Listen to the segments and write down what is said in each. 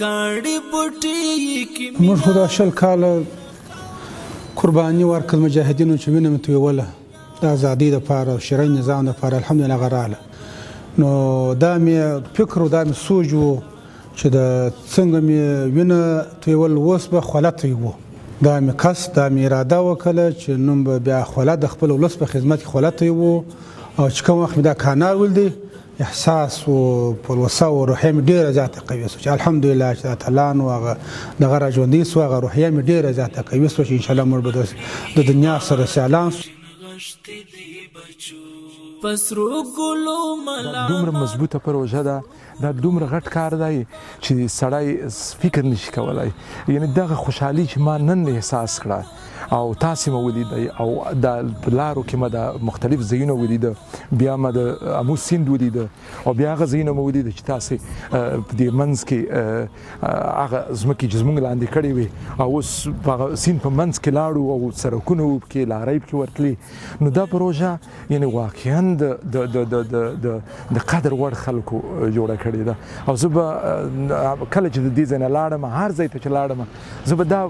کاړي بوټي کې موږ خو دا شل کاله قرباني ورکړل مجاهدینو چې وینه مې تویوله د ازادۍ دپاره شرعي نظام دپاره الحمدلله هغه راغله نو دا مې فکر و دا مې سوچ و چې د څنګه مې وینه تویول اوس به خوله تویوو دا مې قصد دا مې اراده وکړله چې نوم به بیا خوله د خپل ولس په خدمت کې خوله تویوو او چې کوم وخت مې دا کانال ولدی احساس او پلوسه او روحیه مې ډېره زیاته قوي شوه چې الحمدلله چې د اتلان و هغه دغه را ژوندي شو هغه روحیه مې ډېره زیاته قوي شوه چې انشاءالله موږ به د دنیا سره سیالان شو دومره مضبوطه پروژه ده دا دومره غټ کار دی چې سړی فکر نشي کولی یعنی دغه خوشحالي چې ما نن احساس کړه او تاسې مې ولیدئ او د لارو کې مې د مختلف ځایونه ولیده بیا مې د امو سیند ولیده او بیا هغه ځایونه مې ولیده چې تاسې په دې منځ کې هغه ځمکې چې زموږ لاندې کړې وې او اوس هغه سیند په منځ کې لاړو او سړکونه وو پکې لارۍ پکې ورتلې نو دا پروژه یعنی واقعا د قدر وړ خلکو جوړه کړې ده او زه به کله چې د دې ځای نه لاړم هر ځای ته چې لاړم زه به دا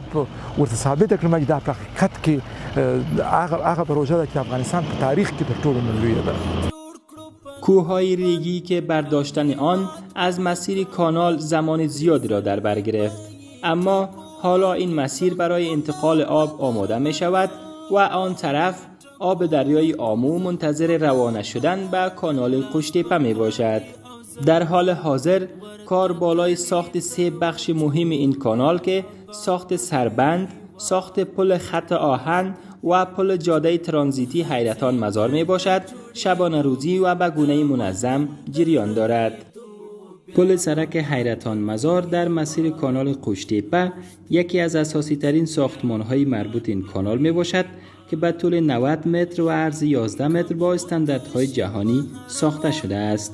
ورته ثابته کړم چې دا په حقیقت کې هغه پروژه ده که افغانستان په تاریخ کې تر ټولو لویه ده. کوههای ریگی که برداشتن آن از مسیر کانال زمان زیادی را در بر گرفت، اما حالا این مسیر برای انتقال آب آماده می شود و آن طرف آب دریای آمو منتظر روانه شدن به کانال قشتیپه می باشد. در حال حاضر کار بالای ساخت 3 بخش مهم این کانال که ساخت سربند، ساخت پل خط آهن و پل جاده ترانزیتی حیرتان مزار می باشد شبانه روزی و به گونه منظم جریان دارد. پل سرک حیرتان مزار در مسیر کانال قشتیپه یکی از اساسی ترین ساختمان های مربوط این کانال می باشد که به طول 90 متر و عرض 11 متر با استانداردهای جهانی ساخته شده است.